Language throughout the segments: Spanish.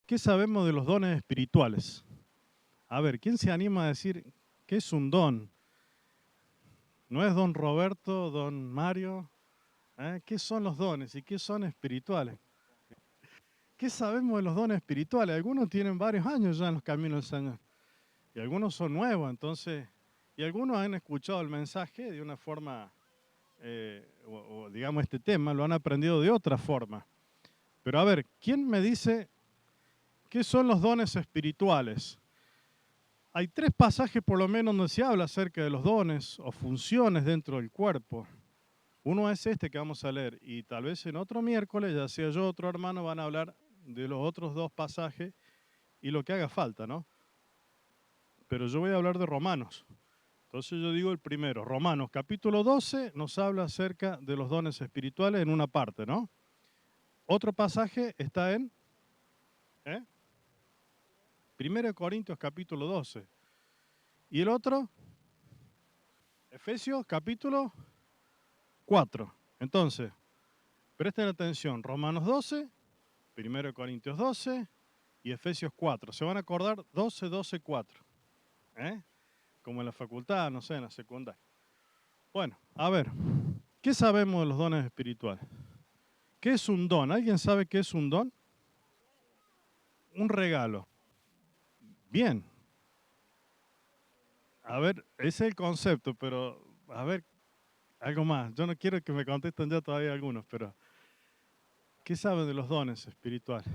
¿Qué sabemos de los dones espirituales? A ver, ¿quién se anima a decir qué es un don? ¿No es don Roberto, don Mario? ¿Qué son los dones y qué son espirituales? ¿Qué sabemos de los dones espirituales? Algunos tienen varios años ya en los caminos del Señor y algunos son nuevos, entonces, y algunos han escuchado el mensaje de una forma, o digamos este tema, lo han aprendido de otra forma. Pero a ver, ¿quién me dice qué son los dones espirituales? Hay tres pasajes por lo menos donde se habla acerca de los dones o funciones dentro del cuerpo. Uno es este que vamos a leer y tal vez en otro miércoles, ya sea yo o otro hermano, van a hablar de los otros dos pasajes y lo que haga falta, ¿no? Pero yo voy a hablar de Romanos. Entonces yo digo el primero, Romanos capítulo 12 nos habla acerca de los dones espirituales en una parte, ¿no? Otro pasaje está en 1 Corintios capítulo 12. Y el otro, Efesios capítulo 4. Entonces, presten atención, Romanos 12, 1 Corintios 12 y Efesios 4. Se van a acordar 12, 12, 4. Como en la facultad, no sé, en la secundaria. Bueno, a ver, ¿qué sabemos de los dones espirituales? ¿Qué es un don? ¿Alguien sabe qué es un don? Un regalo. Bien. A ver, ese es el concepto, pero a ver, algo más. Yo no quiero que me contesten ya todavía algunos, pero ¿qué saben de los dones espirituales?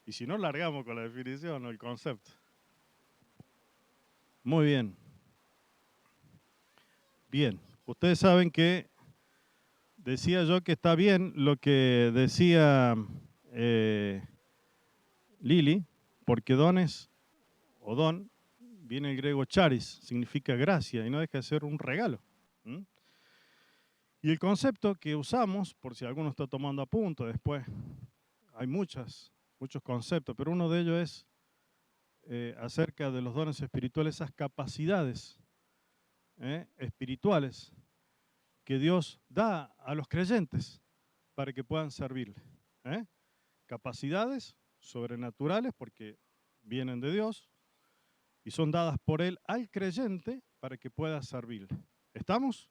Y si no, largamos con la definición o el concepto. Muy bien. Bien. Ustedes saben que decía yo que está bien lo que decía Lili, porque dones o don viene el griego charis, significa gracia y no deja de ser un regalo. ¿Mm? Y el concepto que usamos, por si alguno está tomando apunte después, hay muchos conceptos, pero uno de ellos es acerca de los dones espirituales, esas capacidades espirituales que Dios da a los creyentes para que puedan servirle. ¿eh? Capacidades sobrenaturales porque vienen de Dios y son dadas por Él al creyente para que pueda servirle. ¿Estamos?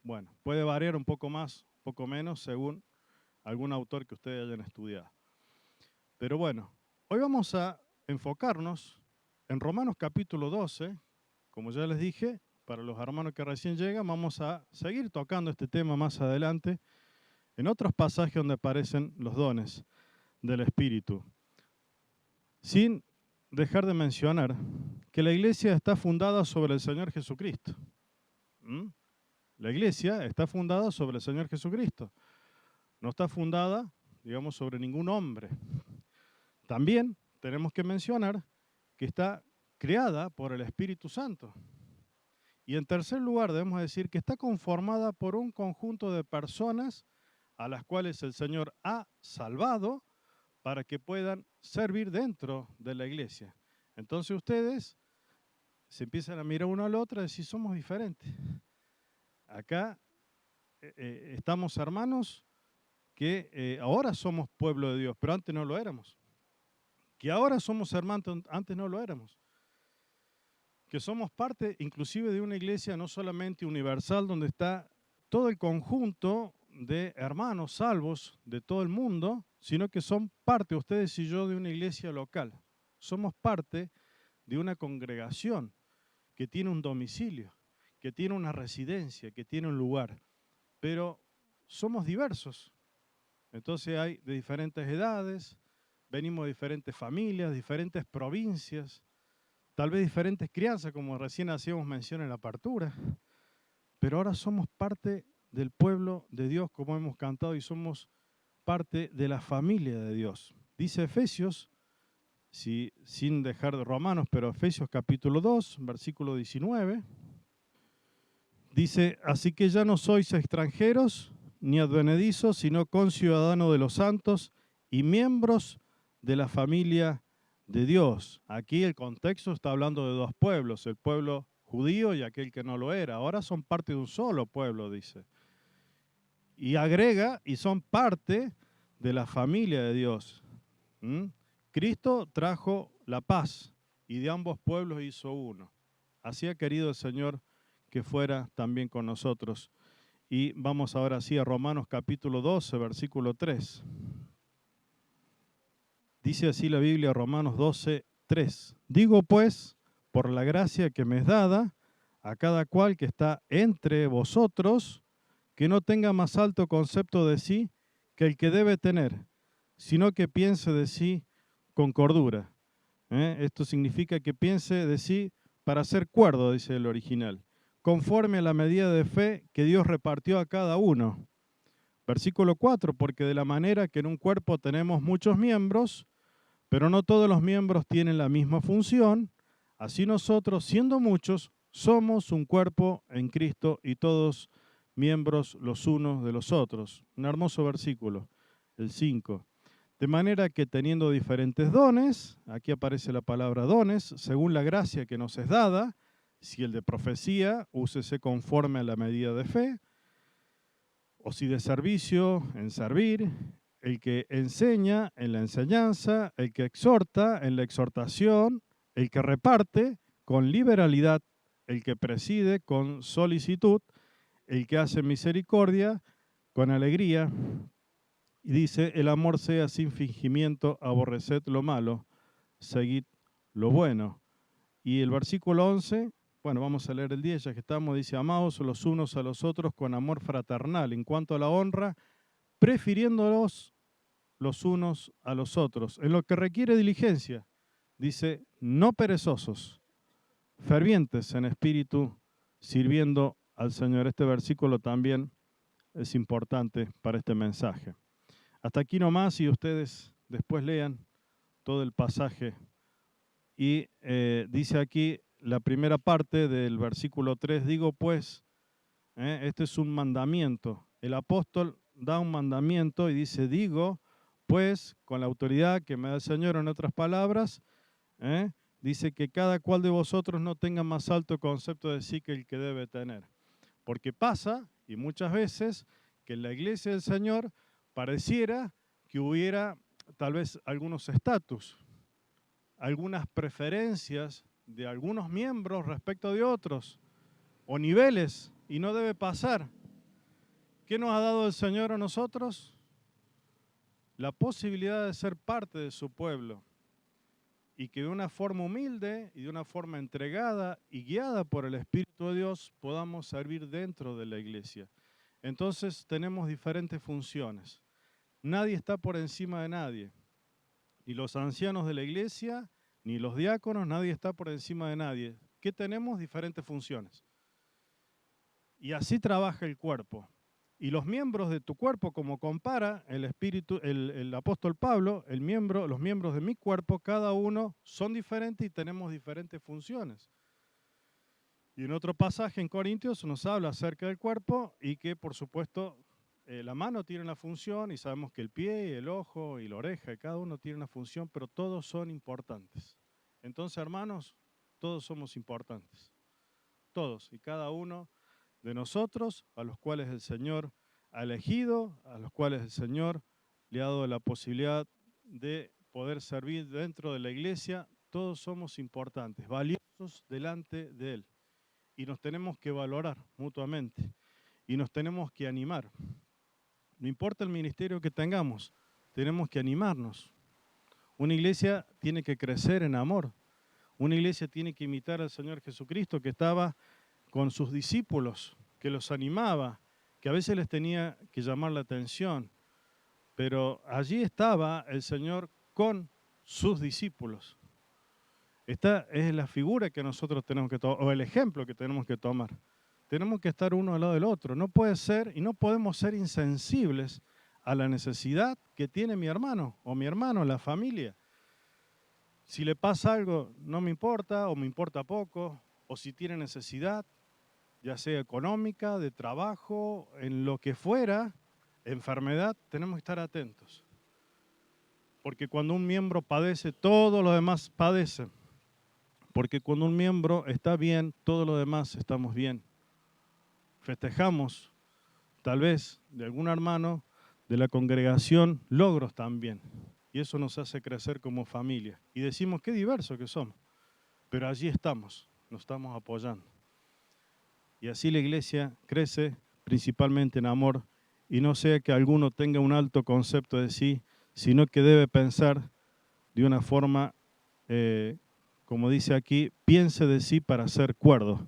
Bueno, puede variar un poco más, un poco menos, según algún autor que ustedes hayan estudiado. Pero bueno, hoy vamos a enfocarnos en Romanos capítulo 12. Como ya les dije, para los hermanos que recién llegan, vamos a seguir tocando este tema más adelante en otros pasajes donde aparecen los dones del Espíritu. Sin dejar de mencionar que la iglesia está fundada sobre el Señor Jesucristo. ¿Mm? La iglesia está fundada sobre el Señor Jesucristo. No está fundada, digamos, sobre ningún hombre. También tenemos que mencionar que está creada por el Espíritu Santo. Y en tercer lugar, debemos decir que está conformada por un conjunto de personas a las cuales el Señor ha salvado para que puedan servir dentro de la iglesia. Entonces ustedes se empiezan a mirar uno al otro y decir, somos diferentes. Acá estamos hermanos que ahora somos pueblo de Dios, pero antes no lo éramos. Que ahora somos hermanos, antes no lo éramos. Que somos parte inclusive de una iglesia no solamente universal, donde está todo el conjunto de hermanos salvos de todo el mundo, sino que son parte, ustedes y yo, de una iglesia local. Somos parte de una congregación que tiene un domicilio, que tiene una residencia, que tiene un lugar. Pero somos diversos. Entonces hay de diferentes edades, venimos de diferentes familias, diferentes provincias, tal vez diferentes crianzas, como recién hacíamos mención en la apertura, pero ahora somos parte del pueblo de Dios, como hemos cantado, y somos parte de la familia de Dios. Dice Efesios, sin dejar de Romanos, pero Efesios capítulo 2, versículo 19, dice, así que ya no sois extranjeros ni advenedizos, sino conciudadanos de los santos y miembros de la familia de Dios. Aquí el contexto está hablando de dos pueblos, el pueblo judío y aquel que no lo era. Ahora son parte de un solo pueblo, dice. Y agrega, y son parte de la familia de Dios. ¿Mm? Cristo trajo la paz y de ambos pueblos hizo uno. Así ha querido el Señor que fuera también con nosotros. Y vamos ahora sí a Romanos capítulo 12, versículo 3. Dice así la Biblia, Romanos 12, 3. Digo pues, por la gracia que me es dada, a cada cual que está entre vosotros, que no tenga más alto concepto de sí que el que debe tener, sino que piense de sí con cordura. Esto significa que piense de sí para ser cuerdo, dice el original, conforme a la medida de fe que Dios repartió a cada uno. Versículo 4, porque de la manera que en un cuerpo tenemos muchos miembros, pero no todos los miembros tienen la misma función, así nosotros, siendo muchos, somos un cuerpo en Cristo y todos miembros los unos de los otros. Un hermoso versículo, el 5. De manera que teniendo diferentes dones, aquí aparece la palabra dones, según la gracia que nos es dada, si el de profecía, úsese conforme a la medida de fe, o si de servicio, en servir, el que enseña en la enseñanza, el que exhorta en la exhortación, el que reparte con liberalidad, el que preside con solicitud, el que hace misericordia con alegría. Y dice, el amor sea sin fingimiento, aborreced lo malo, seguid lo bueno. Y el versículo 11, bueno, vamos a leer el 10, ya que estamos, dice, amaos los unos a los otros con amor fraternal, en cuanto a la honra, prefiriéndolos los unos a los otros, en lo que requiere diligencia. Dice, no perezosos, fervientes en espíritu, sirviendo al Señor. Este versículo también es importante para este mensaje. Hasta aquí nomás y ustedes después lean todo el pasaje. Y dice aquí la primera parte del versículo 3, digo pues, este es un mandamiento. El apóstol da un mandamiento y dice, digo pues, con la autoridad que me da el Señor, en otras palabras, dice que cada cual de vosotros no tenga más alto concepto de sí que el que debe tener. Porque pasa, y muchas veces, que en la iglesia del Señor pareciera que hubiera tal vez algunos estatus, algunas preferencias de algunos miembros respecto de otros, o niveles, y no debe pasar. ¿Qué nos ha dado el Señor a nosotros? La posibilidad de ser parte de su pueblo, y que de una forma humilde y de una forma entregada y guiada por el Espíritu de Dios podamos servir dentro de la iglesia. Entonces tenemos diferentes funciones. Nadie está por encima de nadie. Ni los ancianos de la iglesia, ni los diáconos, nadie está por encima de nadie. ¿Qué tenemos? Diferentes funciones. Y así trabaja el cuerpo. Y los miembros de tu cuerpo, como compara el apóstol Pablo, los miembros de mi cuerpo, cada uno son diferentes y tenemos diferentes funciones. Y en otro pasaje en Corintios nos habla acerca del cuerpo y que, por supuesto, la mano tiene una función y sabemos que el pie, el ojo y la oreja, cada uno tiene una función, pero todos son importantes. Entonces, hermanos, todos somos importantes. Todos y cada uno de nosotros, a los cuales el Señor ha elegido, a los cuales el Señor le ha dado la posibilidad de poder servir dentro de la iglesia, todos somos importantes, valiosos delante de Él. Y nos tenemos que valorar mutuamente y nos tenemos que animar. No importa el ministerio que tengamos, tenemos que animarnos. Una iglesia tiene que crecer en amor. Una iglesia tiene que imitar al Señor Jesucristo, que estaba con sus discípulos, que los animaba, que a veces les tenía que llamar la atención. Pero allí estaba el Señor con sus discípulos. Esta es la figura que nosotros tenemos que tomar, o el ejemplo que tenemos que tomar. Tenemos que estar uno al lado del otro. No puede ser y no podemos ser insensibles a la necesidad que tiene mi hermano o mi hermano, la familia. Si le pasa algo, no me importa o me importa poco, o si tiene necesidad, ya sea económica, de trabajo, en lo que fuera, enfermedad, tenemos que estar atentos. Porque cuando un miembro padece, todos los demás padecen. Porque cuando un miembro está bien, todos los demás estamos bien. Festejamos, tal vez, de algún hermano de la congregación, logros también. y eso nos hace crecer como familia. Y decimos, qué diversos que somos, pero allí estamos, nos estamos apoyando. Y así la iglesia crece principalmente en amor, y no sea que alguno tenga un alto concepto de sí, sino que debe pensar de una forma, como dice aquí, piense de sí para ser cuerdo.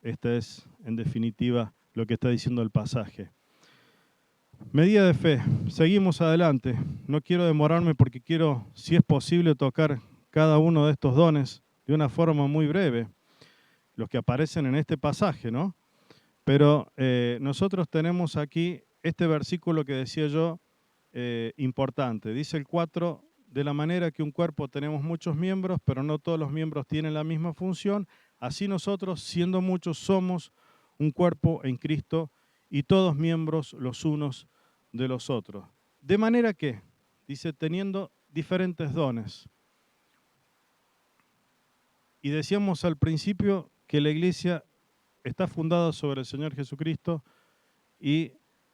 Esta es, en definitiva, lo que está diciendo el pasaje. Medida de fe. Seguimos adelante. No quiero demorarme porque quiero, si es posible, tocar cada uno de estos dones de una forma muy breve, los que aparecen en este pasaje, ¿no? Pero nosotros tenemos aquí este versículo que decía yo, importante. Dice el 4, de la manera que un cuerpo tenemos muchos miembros, pero no todos los miembros tienen la misma función, así nosotros, siendo muchos, somos un cuerpo en Cristo y todos miembros los unos de los otros. De manera que, dice, teniendo diferentes dones. Y decíamos al principio que la iglesia está fundada sobre el Señor Jesucristo y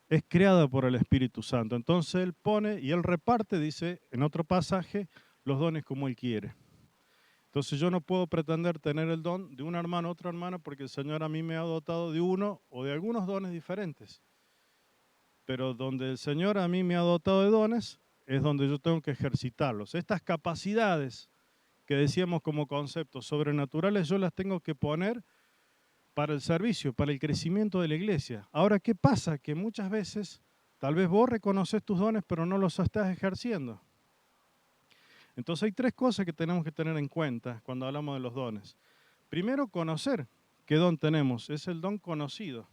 es creada por el Espíritu Santo. Entonces Él pone y Él reparte, dice en otro pasaje, los dones como Él quiere. Entonces yo no puedo pretender tener el don de un hermano, otro hermano, porque el Señor a mí me ha dotado de uno o de algunos dones diferentes. Pero donde el Señor a mí me ha dotado de dones, es donde yo tengo que ejercitarlos. Estas capacidades que decíamos como conceptos sobrenaturales, yo las tengo que poner para el servicio, para el crecimiento de la iglesia. Ahora, ¿qué pasa? Que muchas veces, tal vez vos reconoces tus dones, pero no los estás ejerciendo. Entonces hay tres cosas que tenemos que tener en cuenta cuando hablamos de los dones. Primero, conocer qué don tenemos. Es el don conocido.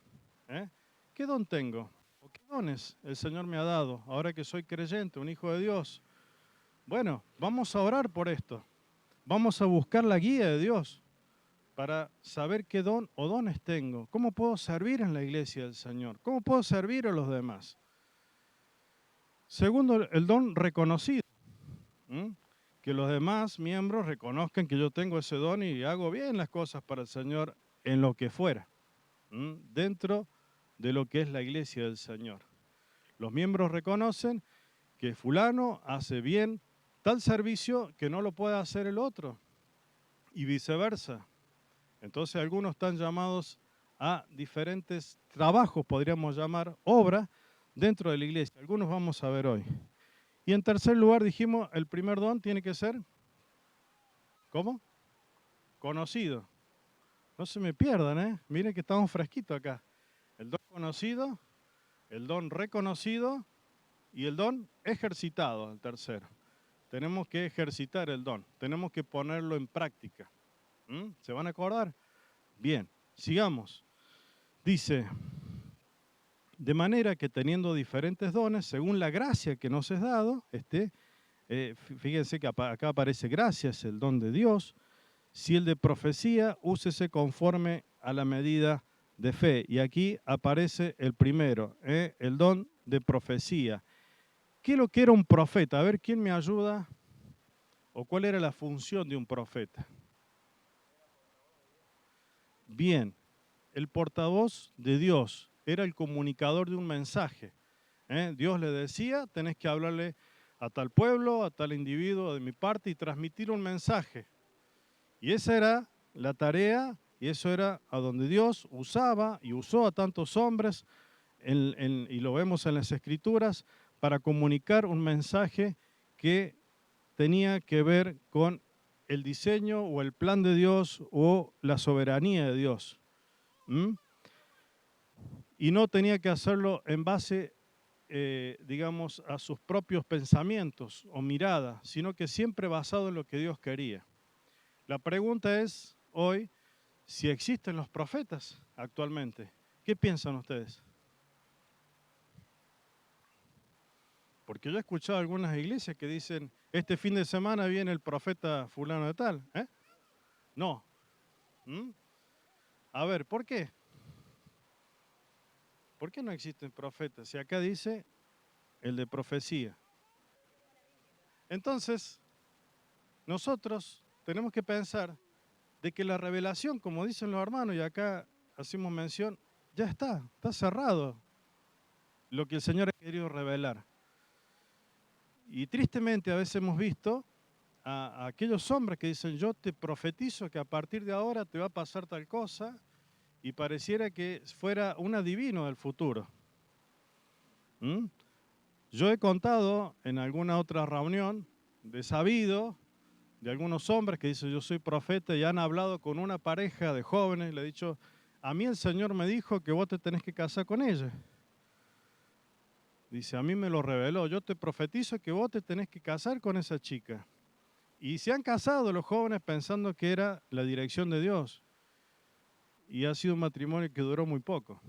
¿Qué don tengo? ¿O qué dones el Señor me ha dado ahora que soy creyente, un hijo de Dios? Bueno, vamos a orar por esto. Vamos a buscar la guía de Dios para saber qué don o dones tengo. ¿Cómo puedo servir en la iglesia del Señor? ¿Cómo puedo servir a los demás? Segundo, el don reconocido. Que los demás miembros reconozcan que yo tengo ese don y hago bien las cosas para el Señor en lo que fuera, dentro de lo que es la iglesia del Señor. Los miembros reconocen que fulano hace bien tal servicio que no lo puede hacer el otro y viceversa. Entonces algunos están llamados a diferentes trabajos, podríamos llamar obra, dentro de la iglesia. Algunos vamos a ver hoy. Y en tercer lugar dijimos, el primer don tiene que ser, ¿cómo? Conocido. No se me pierdan, ¿eh? Miren que estamos fresquitos acá. El don conocido, el don reconocido y el don ejercitado, el tercero. Tenemos que ejercitar el don, tenemos que ponerlo en práctica. ¿Se van a acordar? Bien, sigamos. Dice, de manera que teniendo diferentes dones, según la gracia que nos es dado, fíjense que acá aparece gracia, es el don de Dios. Si el de profecía, úsese conforme a la medida de fe. Y aquí aparece el primero, el don de profecía. ¿Qué es lo que era un profeta? A ver, ¿quién me ayuda? ¿O cuál era la función de un profeta? Bien, el portavoz de Dios era el comunicador de un mensaje. Dios le decía, tenés que hablarle a tal pueblo, a tal individuo de mi parte y transmitir un mensaje. Y esa era la tarea y eso era a donde Dios usaba y usó a tantos hombres, y lo vemos en las Escrituras, para comunicar un mensaje que tenía que ver con el diseño o el plan de Dios o la soberanía de Dios. Y no tenía que hacerlo en base, digamos, a sus propios pensamientos o miradas, sino que siempre basado en lo que Dios quería. La pregunta es hoy si existen los profetas actualmente. ¿Qué piensan ustedes? Porque yo he escuchado algunas iglesias que dicen, este fin de semana viene el profeta fulano de tal. No. A ver, ¿por qué? ¿Por qué no existen profetas? Si acá dice el de profecía. Entonces, nosotros tenemos que pensar de que la revelación, como dicen los hermanos, y acá hacemos mención, ya está cerrado lo que el Señor ha querido revelar. Y tristemente a veces hemos visto a aquellos hombres que dicen, yo te profetizo que a partir de ahora te va a pasar tal cosa, y pareciera que fuera un adivino del futuro. ¿Mm? Yo he contado en alguna otra reunión de sabido de algunos hombres que dicen yo soy profeta y han hablado con una pareja de jóvenes y le he dicho, a mí el Señor me dijo que vos te tenés que casar con ella. Dice, a mí me lo reveló, yo te profetizo que vos te tenés que casar con esa chica. Y se han casado los jóvenes pensando que era la dirección de Dios. Y ha sido un matrimonio que duró muy poco.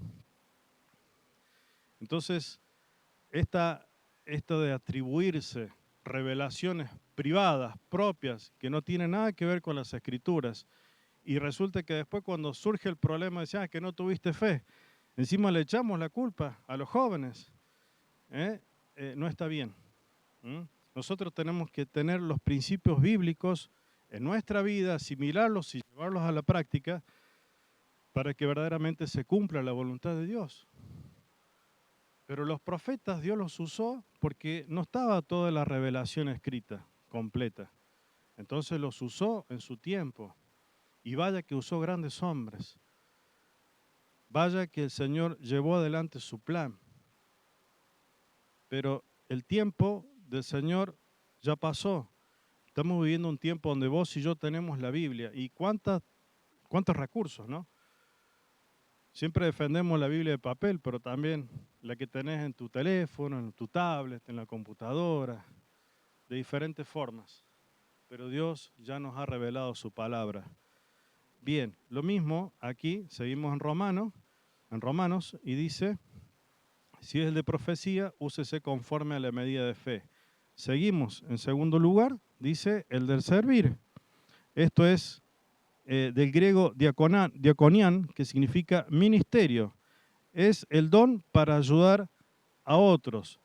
Entonces, esto de atribuirse revelaciones privadas, propias, que no tienen nada que ver con las escrituras, y resulta que después cuando surge el problema, decían que no tuviste fe, encima le echamos la culpa a los jóvenes, no está bien. Nosotros tenemos que tener los principios bíblicos en nuestra vida, asimilarlos y llevarlos a la práctica para que verdaderamente se cumpla la voluntad de Dios. Pero los profetas Dios los usó porque no estaba toda la revelación escrita, completa. Entonces los usó en su tiempo. Y vaya que usó grandes hombres. Vaya que el Señor llevó adelante su plan. Pero el tiempo del Señor ya pasó. Estamos viviendo un tiempo donde vos y yo tenemos la Biblia. Y cuántos recursos, ¿no? Siempre defendemos la Biblia de papel, pero también la que tenés en tu teléfono, en tu tablet, en la computadora, de diferentes formas. Pero Dios ya nos ha revelado su palabra. Bien, lo mismo aquí, seguimos en Romanos, y dice, si es el de profecía, úsese conforme a la medida de fe. Seguimos, en segundo lugar, dice el del servir. Esto es del griego diakonian, que significa ministerio. Es el don para ayudar a otros.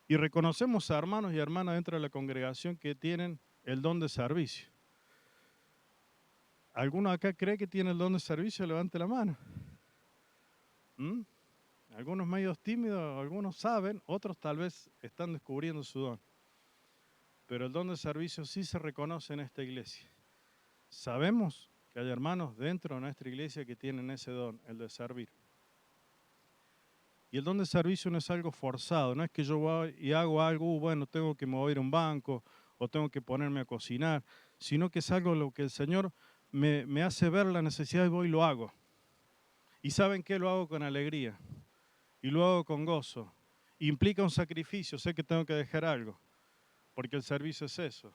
Y reconocemos a hermanos y hermanas dentro de la congregación que tienen el don de servicio. ¿Alguno acá cree que tiene el don de servicio? Levante la mano. Algunos medios tímidos, algunos saben, otros tal vez están descubriendo su don. Pero el don de servicio sí se reconoce en esta iglesia. Sabemos que hay hermanos dentro de nuestra iglesia que tienen ese don, el de servir. Y el don de servicio no es algo forzado, no es que yo voy y hago algo, bueno, tengo que mover un banco o tengo que ponerme a cocinar, sino que es algo lo que el Señor me hace ver la necesidad y voy y lo hago. Y ¿saben qué? Lo hago con alegría y lo hago con gozo. Implica un sacrificio, sé que tengo que dejar algo, porque el servicio es eso.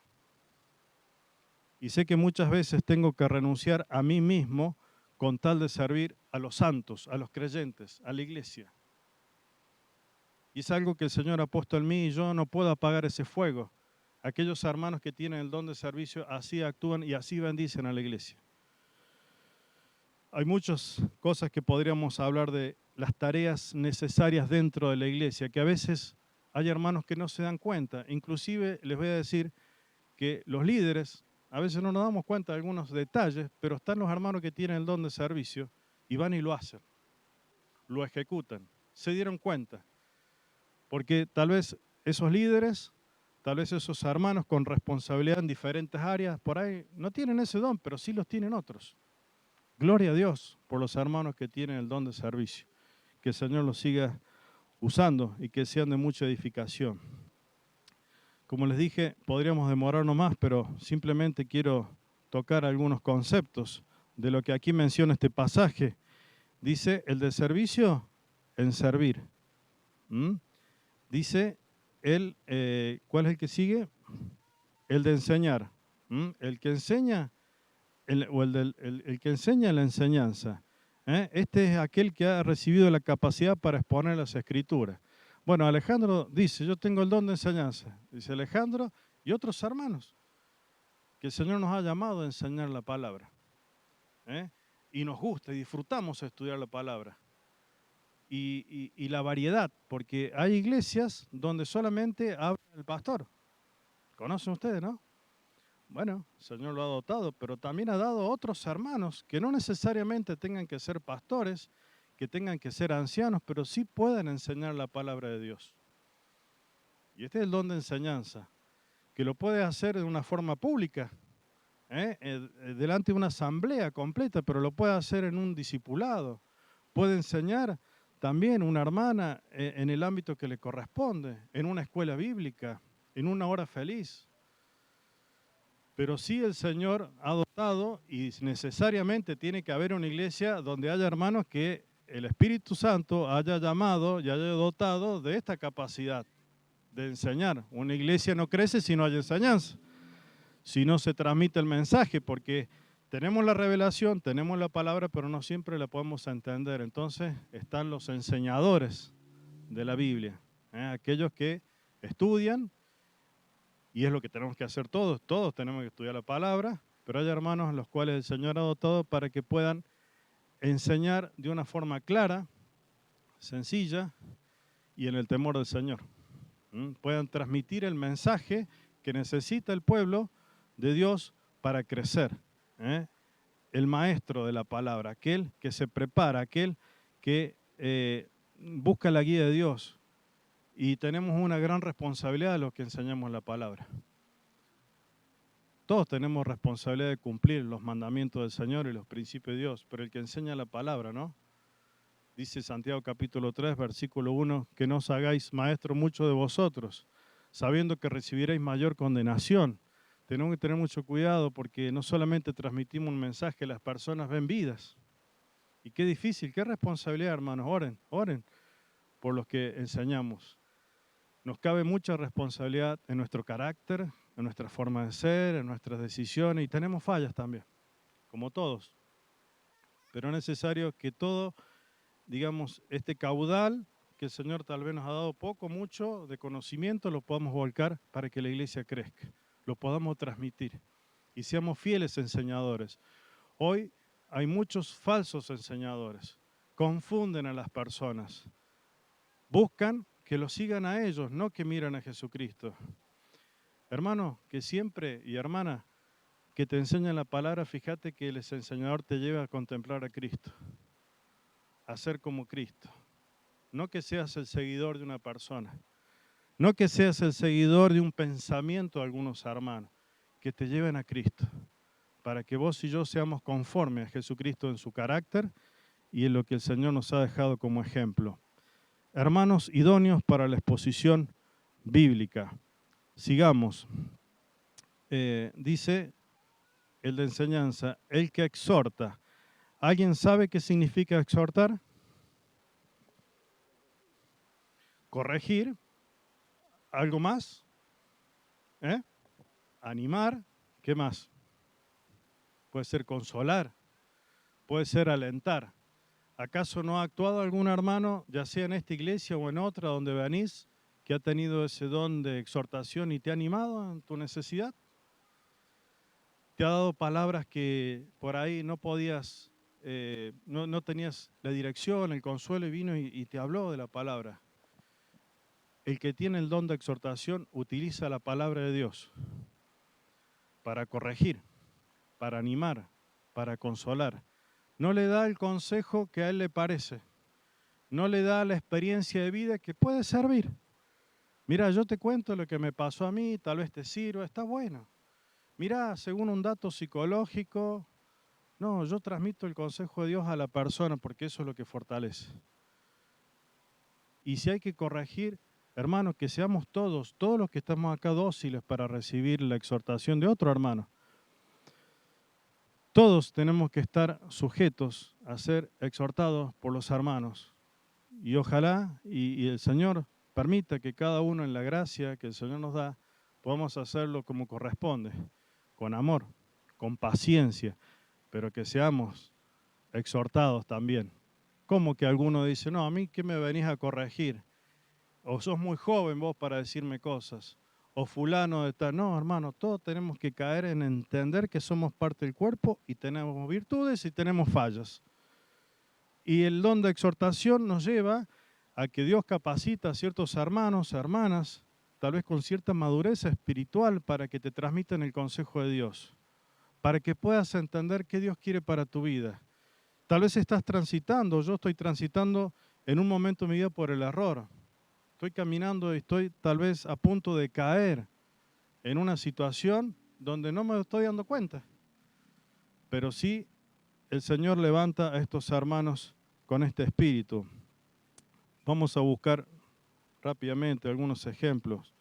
Y sé que muchas veces tengo que renunciar a mí mismo con tal de servir a los santos, a los creyentes, a la iglesia. Y es algo que el Señor ha puesto en mí y yo no puedo apagar ese fuego. Aquellos hermanos que tienen el don de servicio así actúan y así bendicen a la iglesia. Hay muchas cosas que podríamos hablar de las tareas necesarias dentro de la iglesia, que a veces hay hermanos que no se dan cuenta. Inclusive les voy a decir que los líderes, a veces no nos damos cuenta de algunos detalles, pero están los hermanos que tienen el don de servicio y van y lo hacen, lo ejecutan. Se dieron cuenta. Porque tal vez esos líderes, tal vez esos hermanos con responsabilidad en diferentes áreas, por ahí no tienen ese don, pero sí los tienen otros. Gloria a Dios por los hermanos que tienen el don de servicio. Que el Señor los siga usando y que sean de mucha edificación. Como les dije, podríamos demorarnos más, pero simplemente quiero tocar algunos conceptos de lo que aquí menciona este pasaje. Dice, el de servicio, en servir. Dice, ¿cuál es el que sigue? El de enseñar. El que enseña, el que enseña la enseñanza. Este es aquel que ha recibido la capacidad para exponer las escrituras. Bueno, Alejandro dice, yo tengo el don de enseñanza. Dice Alejandro y otros hermanos, que el Señor nos ha llamado a enseñar la palabra. Y nos gusta y disfrutamos estudiar la palabra. Y la variedad, porque hay iglesias donde solamente habla el pastor. ¿Conocen ustedes, no? Bueno, el Señor lo ha dotado, pero también ha dado otros hermanos que no necesariamente tengan que ser pastores, que tengan que ser ancianos, pero sí pueden enseñar la palabra de Dios. Y este es el don de enseñanza, que lo puede hacer de una forma pública, delante de una asamblea completa, pero lo puede hacer en un discipulado. Puede enseñar también una hermana en el ámbito que le corresponde, en una escuela bíblica, en una hora feliz. Pero sí el Señor ha dotado, y necesariamente tiene que haber una iglesia donde haya hermanos que el Espíritu Santo haya llamado y haya dotado de esta capacidad de enseñar. Una iglesia no crece si no hay enseñanza, si no se transmite el mensaje, porque tenemos la revelación, tenemos la palabra, pero no siempre la podemos entender. Entonces están los enseñadores de la Biblia, aquellos que estudian, y es lo que tenemos que hacer todos tenemos que estudiar la palabra, pero hay hermanos en los cuales el Señor ha dotado para que puedan enseñar de una forma clara, sencilla y en el temor del Señor. Puedan transmitir el mensaje que necesita el pueblo de Dios para crecer. El maestro de la palabra, aquel que se prepara, aquel que busca la guía de Dios. Y tenemos una gran responsabilidad de los que enseñamos la palabra. Todos tenemos responsabilidad de cumplir los mandamientos del Señor y los principios de Dios, pero el que enseña la palabra, ¿no? Dice Santiago capítulo 3, versículo 1, que no os hagáis maestro mucho de vosotros, sabiendo que recibiréis mayor condenación. Tenemos que tener mucho cuidado porque no solamente transmitimos un mensaje, las personas ven vidas. Y qué difícil, qué responsabilidad, hermanos. Oren por los que enseñamos. Nos cabe mucha responsabilidad en nuestro carácter, en nuestra forma de ser, en nuestras decisiones, y tenemos fallas también, como todos. Pero es necesario que todo, digamos, este caudal que el Señor tal vez nos ha dado poco, mucho de conocimiento, lo podamos volcar para que la iglesia crezca, lo podamos transmitir y seamos fieles enseñadores. Hoy hay muchos falsos enseñadores, confunden a las personas, buscan que lo sigan a ellos, no que miren a Jesucristo. Hermano, que siempre, y hermana, que te enseñan la palabra, fíjate que el enseñador te lleva a contemplar a Cristo, a ser como Cristo. No que seas el seguidor de una persona, no que seas el seguidor de un pensamiento de algunos hermanos, que te lleven a Cristo, para que vos y yo seamos conformes a Jesucristo en su carácter y en lo que el Señor nos ha dejado como ejemplo. Hermanos idóneos para la exposición bíblica. Sigamos. Dice el de enseñanza, el que exhorta. ¿Alguien sabe qué significa exhortar? Corregir. ¿Algo más? Animar. ¿Qué más? Puede ser consolar. Puede ser alentar. ¿Acaso no ha actuado algún hermano, ya sea en esta iglesia o en otra donde venís, que ha tenido ese don de exhortación y te ha animado en tu necesidad? ¿Te ha dado palabras que por ahí no podías, no tenías la dirección, el consuelo, y vino y te habló de la palabra? El que tiene el don de exhortación utiliza la palabra de Dios para corregir, para animar, para consolar. No le da el consejo que a él le parece. No le da la experiencia de vida que puede servir. Mira, yo te cuento lo que me pasó a mí, tal vez te sirva, está bueno. Mira, según un dato psicológico, no, yo transmito el consejo de Dios a la persona porque eso es lo que fortalece. Y si hay que corregir, hermanos, que seamos todos los que estamos acá dóciles para recibir la exhortación de otro hermano. Todos tenemos que estar sujetos a ser exhortados por los hermanos. Y ojalá y el Señor permita que cada uno en la gracia que el Señor nos da, podamos hacerlo como corresponde, con amor, con paciencia, pero que seamos exhortados también. ¿Cómo que alguno dice, no, a mí qué me venís a corregir? O sos muy joven vos para decirme cosas. O fulano de tal. No, hermano, todos tenemos que caer en entender que somos parte del cuerpo y tenemos virtudes y tenemos fallas. Y el don de exhortación nos lleva a que Dios capacita a ciertos hermanos, hermanas, tal vez con cierta madurez espiritual, para que te transmitan el consejo de Dios, para que puedas entender qué Dios quiere para tu vida. Tal vez estás transitando, yo estoy transitando en un momento de mi vida por el error. estoy caminando y estoy tal vez a punto de caer en una situación donde no me estoy dando cuenta. Pero sí, el Señor levanta a estos hermanos con este espíritu. Vamos a buscar rápidamente algunos ejemplos.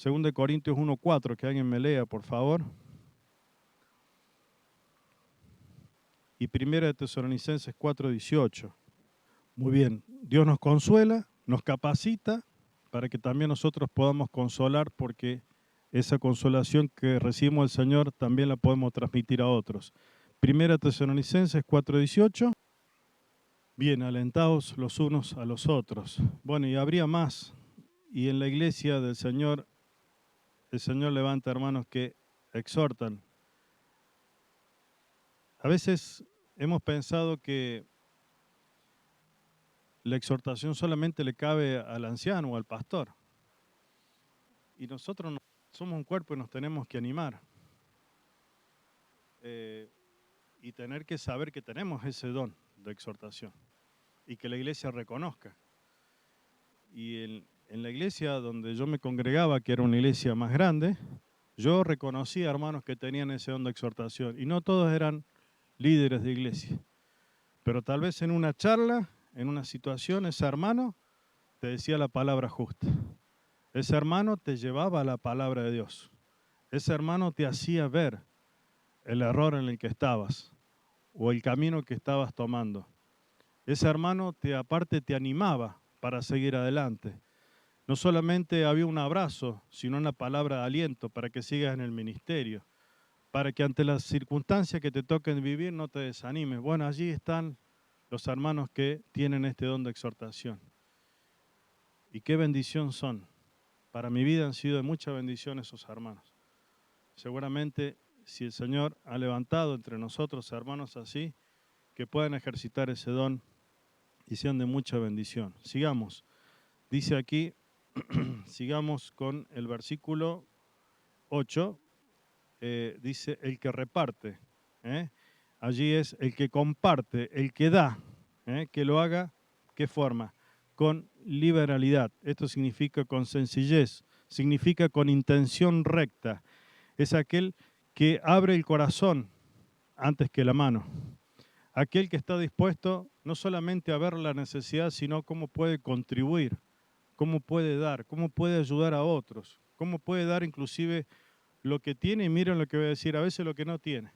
2 Corintios 1:4, que alguien me lea, por favor. Y 1 Tesalonicenses 4:18. Muy bien, Dios nos consuela, nos capacita para que también nosotros podamos consolar, porque esa consolación que recibimos del Señor también la podemos transmitir a otros. 1 Tesalonicenses 4:18. Bien, alentaos los unos a los otros. Bueno, y habría más. Y en la iglesia del Señor, el Señor levanta hermanos que exhortan. A veces hemos pensado que la exhortación solamente le cabe al anciano o al pastor. Y nosotros somos un cuerpo y nos tenemos que animar. Y tener que saber que tenemos ese don de exhortación. Y que la iglesia reconozca. Y en la iglesia donde yo me congregaba, que era una iglesia más grande, yo reconocí a hermanos que tenían ese don de exhortación. Y no todos eran líderes de iglesia. Pero tal vez en una charla, en una situación, ese hermano te decía la palabra justa. Ese hermano te llevaba a la palabra de Dios. Ese hermano te hacía ver el error en el que estabas o el camino que estabas tomando. Ese hermano aparte te animaba para seguir adelante. No solamente había un abrazo, sino una palabra de aliento para que sigas en el ministerio, para que ante las circunstancias que te toquen vivir no te desanimes. Bueno, allí están los hermanos que tienen este don de exhortación. Y qué bendición son. Para mi vida han sido de mucha bendición esos hermanos. Seguramente, si el Señor ha levantado entre nosotros hermanos así, que puedan ejercitar ese don y sean de mucha bendición. Sigamos. Dice aquí, sigamos con el versículo 8. Dice, el que reparte. Allí es el que comparte, el que da. Que lo haga, ¿qué forma? Con liberalidad. Esto significa con sencillez, significa con intención recta. Es aquel que abre el corazón antes que la mano. Aquel que está dispuesto no solamente a ver la necesidad, sino cómo puede contribuir, cómo puede dar, cómo puede ayudar a otros, cómo puede dar inclusive lo que tiene, y miren lo que voy a decir, a veces lo que no tiene.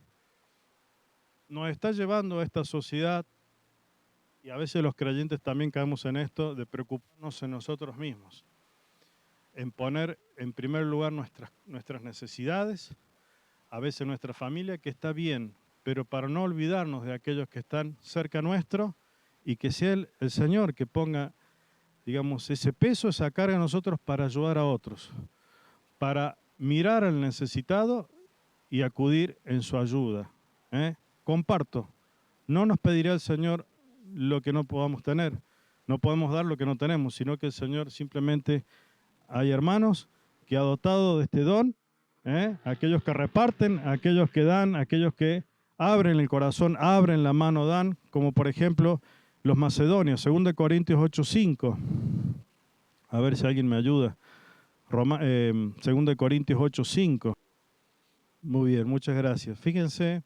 Nos está llevando a esta sociedad, y a veces los creyentes también caemos en esto, de preocuparnos en nosotros mismos, en poner en primer lugar nuestras necesidades, a veces nuestra familia, que está bien, pero para no olvidarnos de aquellos que están cerca nuestro, y que sea el Señor que ponga, digamos, ese peso, esa carga en nosotros para ayudar a otros, para mirar al necesitado y acudir en su ayuda. Comparto, no nos pedirá el Señor lo que no podamos tener, no podemos dar lo que no tenemos, sino que el Señor simplemente, hay hermanos que ha dotado de este don, aquellos que reparten, aquellos que dan, aquellos que abren el corazón, abren la mano, dan, como por ejemplo los macedonios, 2 Corintios 8:5. A ver si alguien me ayuda. 2 Corintios 8:5. Muy bien, muchas gracias. Fíjense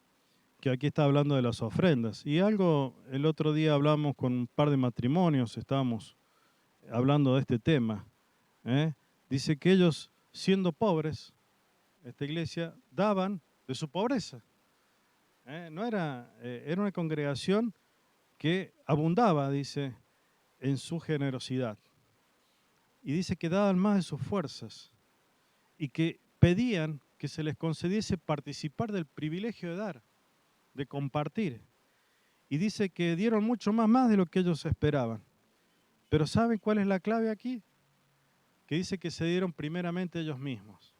que aquí está hablando de las ofrendas. Y algo, el otro día hablamos con un par de matrimonios, estábamos hablando de este tema. Dice que ellos, siendo pobres, esta iglesia, daban de su pobreza. No era una congregación que abundaba, dice, en su generosidad. Y dice que daban más de sus fuerzas y que pedían que se les concediese participar del privilegio de dar, de compartir. Y dice que dieron mucho más de lo que ellos esperaban. Pero ¿saben cuál es la clave aquí? Que dice que se dieron primeramente ellos mismos.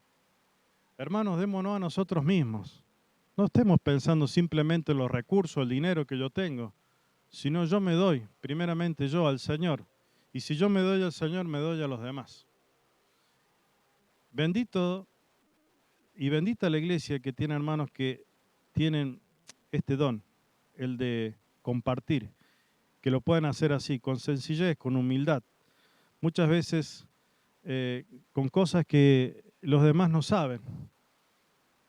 Hermanos, démonos a nosotros mismos. No estemos pensando simplemente en los recursos, el dinero que yo tengo, sino yo me doy, primeramente yo, al Señor. Y si yo me doy al Señor, me doy a los demás. Bendito y bendita la iglesia que tiene hermanos que tienen este don, el de compartir, que lo pueden hacer así, con sencillez, con humildad. Muchas veces con cosas que los demás no saben.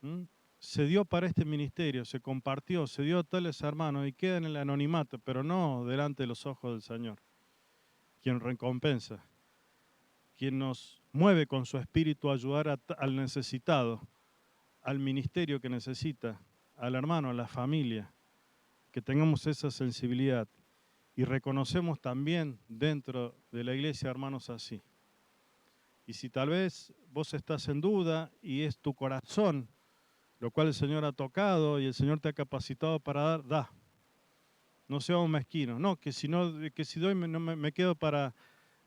¿Mm? Se dio para este ministerio, se compartió, se dio a tales hermanos y queda en el anonimato, pero no delante de los ojos del Señor, quien recompensa, quien nos mueve con su espíritu a ayudar al necesitado, al ministerio que necesita, al hermano, a la familia, que tengamos esa sensibilidad y reconocemos también dentro de la iglesia hermanos así. Y si tal vez vos estás en duda y es tu corazón, lo cual el Señor ha tocado y el Señor te ha capacitado para dar, da. No seamos mezquinos. No, que si doy no me quedo para,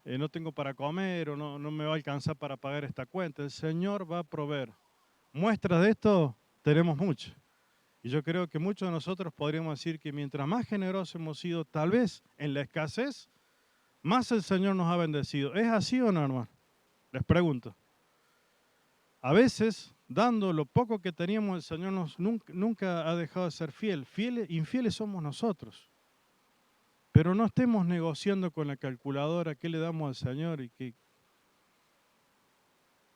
no tengo para comer o no me va a alcanzar para pagar esta cuenta. El Señor va a proveer. Muestras de esto tenemos mucho. Y yo creo que muchos de nosotros podríamos decir que mientras más generosos hemos sido, tal vez en la escasez, más el Señor nos ha bendecido. ¿Es así o no, hermano? Les pregunto. A veces, dando lo poco que teníamos, el Señor nunca ha dejado de ser fiel. Infieles somos nosotros. Pero no estemos negociando con la calculadora qué le damos al Señor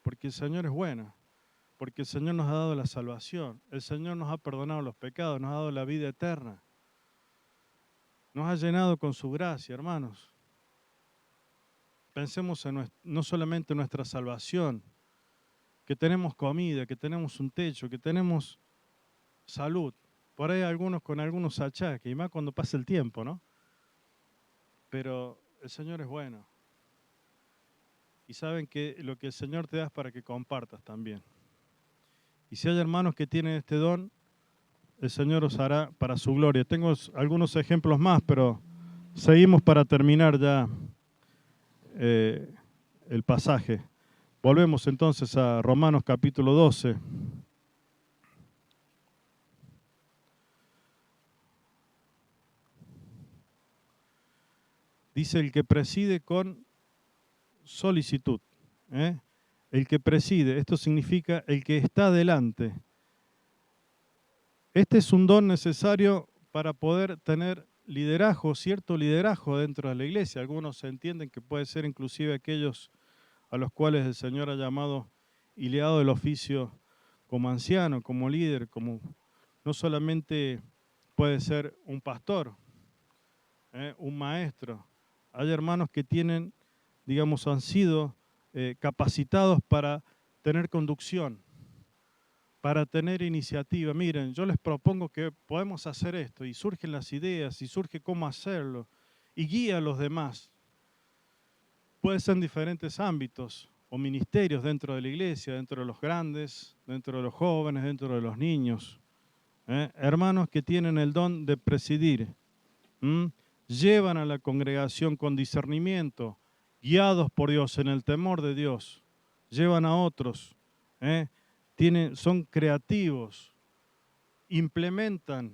porque el Señor es bueno, porque el Señor nos ha dado la salvación, el Señor nos ha perdonado los pecados, nos ha dado la vida eterna, nos ha llenado con su gracia, hermanos. Pensemos no solamente en nuestra salvación, que tenemos comida, que tenemos un techo, que tenemos salud. Por ahí algunos con algunos achaques, y más cuando pasa el tiempo, ¿no? Pero el Señor es bueno. Y saben que lo que el Señor te da es para que compartas también. Y si hay hermanos que tienen este don, el Señor os hará para su gloria. Tengo algunos ejemplos más, pero seguimos para terminar ya el pasaje. Volvemos entonces a Romanos capítulo 12. Dice el que preside con solicitud. El que preside, esto significa el que está delante. Este es un don necesario para poder tener liderazgo, cierto liderazgo dentro de la iglesia. Algunos entienden que puede ser inclusive aquellos a los cuales el Señor ha llamado y le ha dado el oficio como anciano, como líder, como no solamente puede ser un pastor, un maestro. Hay hermanos que tienen, digamos, han sido capacitados para tener conducción, para tener iniciativa. Miren, yo les propongo que podemos hacer esto y surgen las ideas y surge cómo hacerlo y guía a los demás. Puede ser en diferentes ámbitos o ministerios dentro de la iglesia, dentro de los grandes, dentro de los jóvenes, dentro de los niños. Hermanos que tienen el don de presidir, llevan a la congregación con discernimiento, guiados por Dios en el temor de Dios, llevan a otros, son creativos, implementan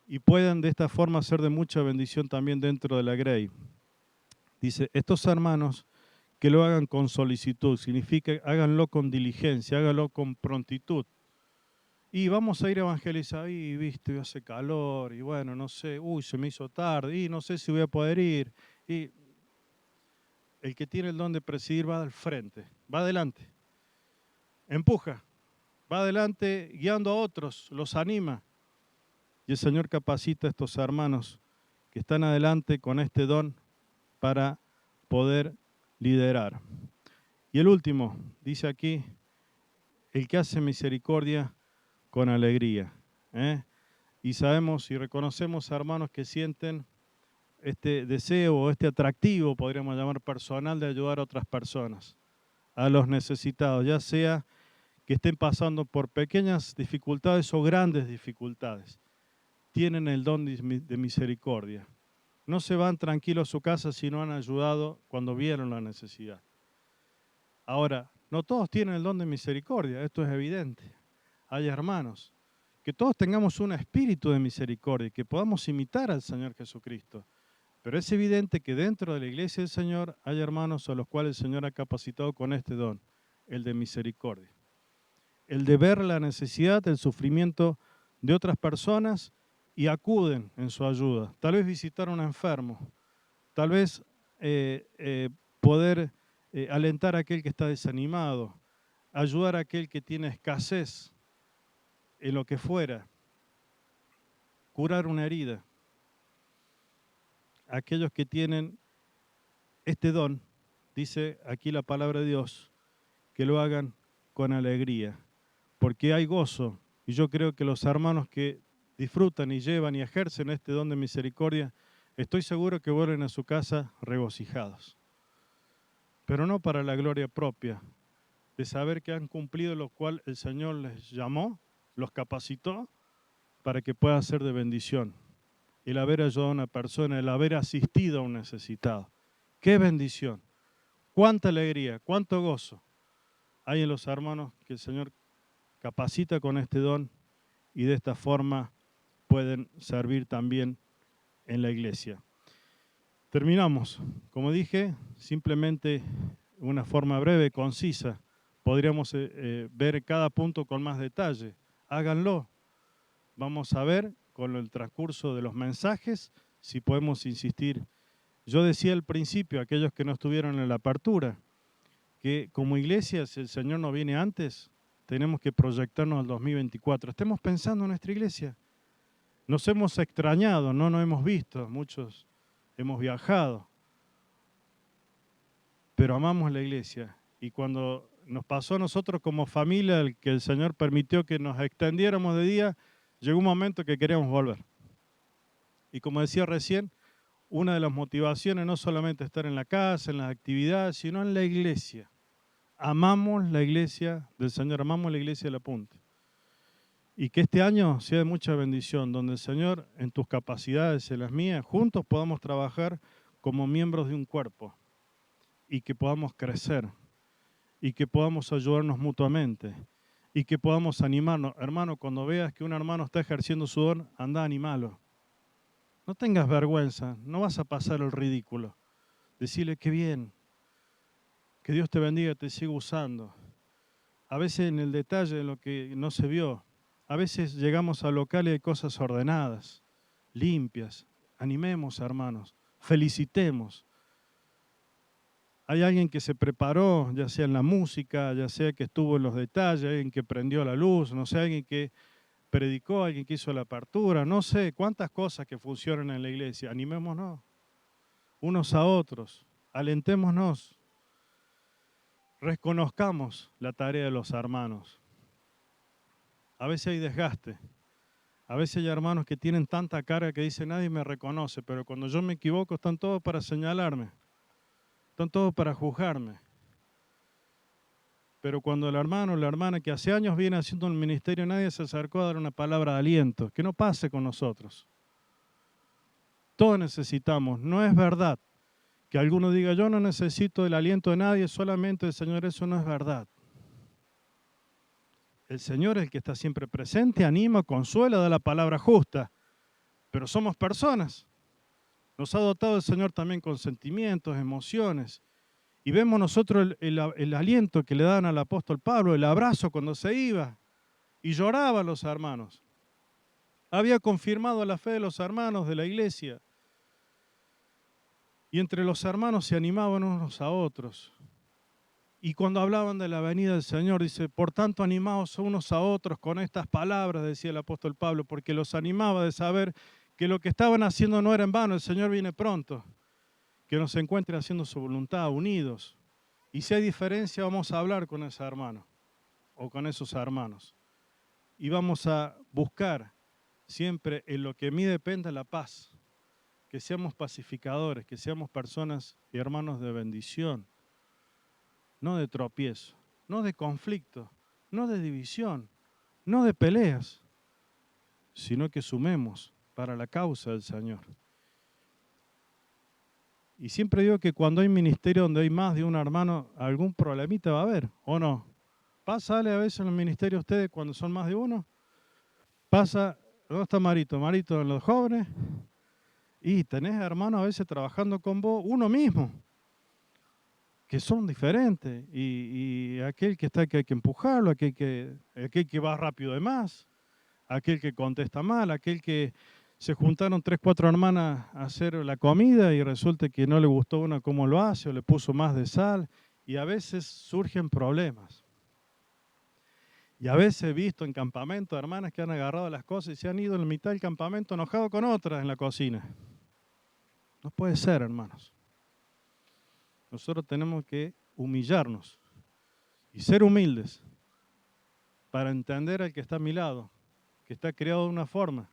y pueden de esta forma ser de mucha bendición también dentro de la Grey. Dice, estos hermanos que lo hagan con solicitud, significa háganlo con diligencia, háganlo con prontitud. Y vamos a ir a evangelizar, y viste, hace calor, y bueno, no sé, se me hizo tarde, y no sé si voy a poder ir. Y el que tiene el don de presidir va al frente, va adelante, empuja, va adelante guiando a otros, los anima. Y el Señor capacita a estos hermanos que están adelante con este don para poder liderar. Y el último, dice aquí, el que hace misericordia con alegría. Y sabemos y reconocemos a hermanos que sienten este deseo o este atractivo, podríamos llamar personal, de ayudar a otras personas, a los necesitados, ya sea que estén pasando por pequeñas dificultades o grandes dificultades. Tienen el don de misericordia. No se van tranquilos a su casa si no han ayudado cuando vieron la necesidad. Ahora, no todos tienen el don de misericordia, esto es evidente. Hay hermanos, que todos tengamos un espíritu de misericordia, que podamos imitar al Señor Jesucristo. Pero es evidente que dentro de la iglesia del Señor hay hermanos a los cuales el Señor ha capacitado con este don, el de misericordia. El de ver la necesidad, el sufrimiento de otras personas y acuden en su ayuda. Tal vez visitar a un enfermo, tal vez poder alentar a aquel que está desanimado, ayudar a aquel que tiene escasez en lo que fuera, curar una herida. Aquellos que tienen este don, dice aquí la palabra de Dios, que lo hagan con alegría, porque hay gozo. Y yo creo que los hermanos que disfrutan y llevan y ejercen este don de misericordia, estoy seguro que vuelven a su casa regocijados. Pero no para la gloria propia, de saber que han cumplido lo cual el Señor les llamó, los capacitó para que puedan ser de bendición. El haber ayudado a una persona, el haber asistido a un necesitado. ¡Qué bendición! ¡Cuánta alegría! ¡Cuánto gozo hay en los hermanos que el Señor capacita con este don y de esta forma pueden servir también en la iglesia! Terminamos. Como dije, simplemente una forma breve, concisa. Podríamos ver cada punto con más detalle. Háganlo. Vamos a ver con el transcurso de los mensajes si podemos insistir. Yo decía al principio, aquellos que no estuvieron en la apertura, que como iglesia, si el Señor no viene antes, tenemos que proyectarnos al 2024. Estemos pensando en nuestra iglesia. Nos hemos extrañado, no nos hemos visto, muchos hemos viajado, pero amamos la iglesia. Y cuando nos pasó a nosotros como familia, el que el Señor permitió que nos extendiéramos de día, llegó un momento que queríamos volver. Y como decía recién, una de las motivaciones no solamente estar en la casa, en las actividades, sino en la iglesia. Amamos la iglesia del Señor, amamos la iglesia de La Punta. Y que este año sea de mucha bendición, donde el Señor, en tus capacidades, en las mías, juntos podamos trabajar como miembros de un cuerpo y que podamos crecer y que podamos ayudarnos mutuamente y que podamos animarnos. Hermano, cuando veas que un hermano está ejerciendo su don, anda a animarlo. No tengas vergüenza, no vas a pasar el ridículo. Decirle que bien, que Dios te bendiga, te siga usando. A veces en el detalle de lo que no se vio, a veces llegamos al local y hay cosas ordenadas, limpias. Animemos, hermanos, felicitemos. Hay alguien que se preparó, ya sea en la música, ya sea que estuvo en los detalles, alguien que prendió la luz, no sé, alguien que predicó, alguien que hizo la apertura, no sé cuántas cosas que funcionan en la iglesia. Animémonos unos a otros, alentémonos, reconozcamos la tarea de los hermanos. A veces hay desgaste, a veces hay hermanos que tienen tanta cara que dicen nadie me reconoce, pero cuando yo me equivoco están todos para señalarme, están todos para juzgarme. Pero cuando el hermano o la hermana que hace años viene haciendo un ministerio, nadie se acercó a dar una palabra de aliento, que no pase con nosotros. Todos necesitamos, no es verdad que alguno diga yo no necesito el aliento de nadie, solamente el Señor, eso no es verdad. El Señor es el que está siempre presente, anima, consuela, da la palabra justa, pero somos personas. Nos ha dotado el Señor también con sentimientos, emociones. Y vemos nosotros el aliento que le daban al apóstol Pablo, el abrazo cuando se iba. Y lloraban los hermanos. Había confirmado la fe de los hermanos de la iglesia. Y entre los hermanos se animaban unos a otros. Y cuando hablaban de la venida del Señor, dice, por tanto animaos unos a otros con estas palabras, decía el apóstol Pablo, porque los animaba de saber que lo que estaban haciendo no era en vano, el Señor viene pronto. Que nos encuentren haciendo su voluntad, unidos. Y si hay diferencia, vamos a hablar con ese hermano o con esos hermanos. Y vamos a buscar siempre en lo que de mí dependa la paz. Que seamos pacificadores, que seamos personas y hermanos de bendición. No de tropiezo, no de conflicto, no de división, no de peleas, sino que sumemos para la causa del Señor. Y siempre digo que cuando hay ministerio donde hay más de un hermano, algún problemita va a haber, ¿o no? ¿Pasa a veces en el ministerio ustedes cuando son más de uno? Pasa, ¿dónde está Marito? Marito en los jóvenes. Y tenés hermanos a veces trabajando con vos, uno mismo, que son diferentes. Y aquel que está que hay que empujarlo, aquel que va rápido de más, aquel que contesta mal, aquel que se juntaron 3, 4 hermanas a hacer la comida y resulta que no le gustó una cómo lo hace o le puso más de sal y a veces surgen problemas. Y a veces he visto en campamento hermanas que han agarrado las cosas y se han ido en la mitad del campamento enojados con otras en la cocina. No puede ser, hermanos. Nosotros tenemos que humillarnos y ser humildes para entender al que está a mi lado, que está creado de una forma.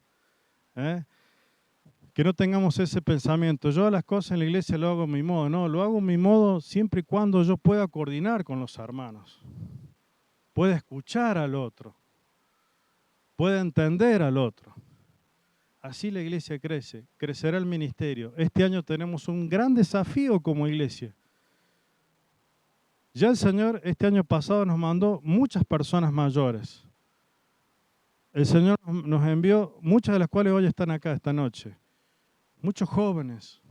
Que no tengamos ese pensamiento. Yo las cosas en la iglesia lo hago a mi modo. No, lo hago a mi modo siempre y cuando yo pueda coordinar con los hermanos. Pueda escuchar al otro. Pueda entender al otro. Así la iglesia crece, crecerá el ministerio. Este año tenemos un gran desafío como iglesia. Ya el Señor este año pasado nos mandó muchas personas mayores. El Señor nos envió, muchas de las cuales hoy están acá esta noche. Muchos jóvenes,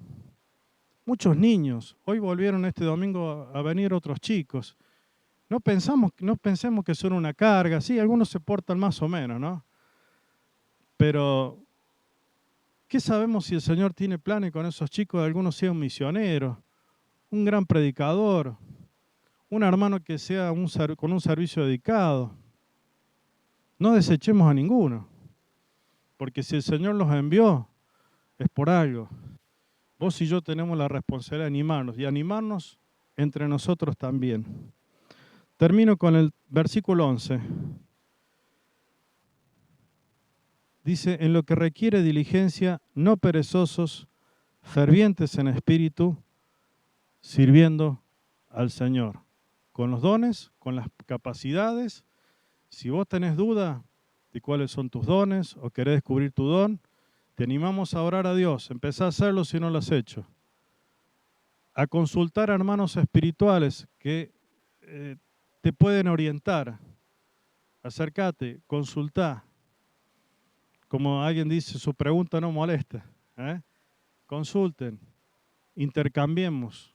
muchos niños. Hoy volvieron este domingo a venir otros chicos. No pensemos que son una carga. Sí, algunos se portan más o menos, ¿no? Pero ¿qué sabemos si el Señor tiene planes con esos chicos? Algunos sean un misionero, un gran predicador, un hermano que sea con un servicio dedicado. No desechemos a ninguno, porque si el Señor los envió, es por algo. Vos y yo tenemos la responsabilidad de animarnos, y animarnos entre nosotros también. Termino con el versículo 11. Dice, en lo que requiere diligencia, no perezosos, fervientes en espíritu, sirviendo al Señor. Con los dones, con las capacidades. Si vos tenés duda de cuáles son tus dones o querés descubrir tu don, te animamos a orar a Dios. Empezá a hacerlo si no lo has hecho. A consultar a hermanos espirituales que te pueden orientar. Acércate, consultá. Como alguien dice, su pregunta no molesta. Consulten, intercambiemos,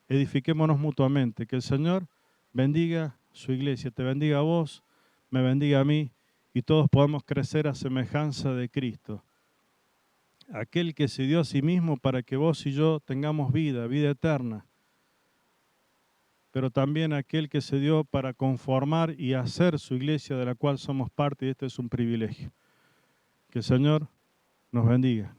edifiquémonos mutuamente. Que el Señor bendiga su iglesia, te bendiga a vos, me bendiga a mí, y todos podamos crecer a semejanza de Cristo. Aquel que se dio a sí mismo para que vos y yo tengamos vida, vida eterna. Pero también aquel que se dio para conformar y hacer su iglesia de la cual somos parte, y este es un privilegio. Que el Señor nos bendiga.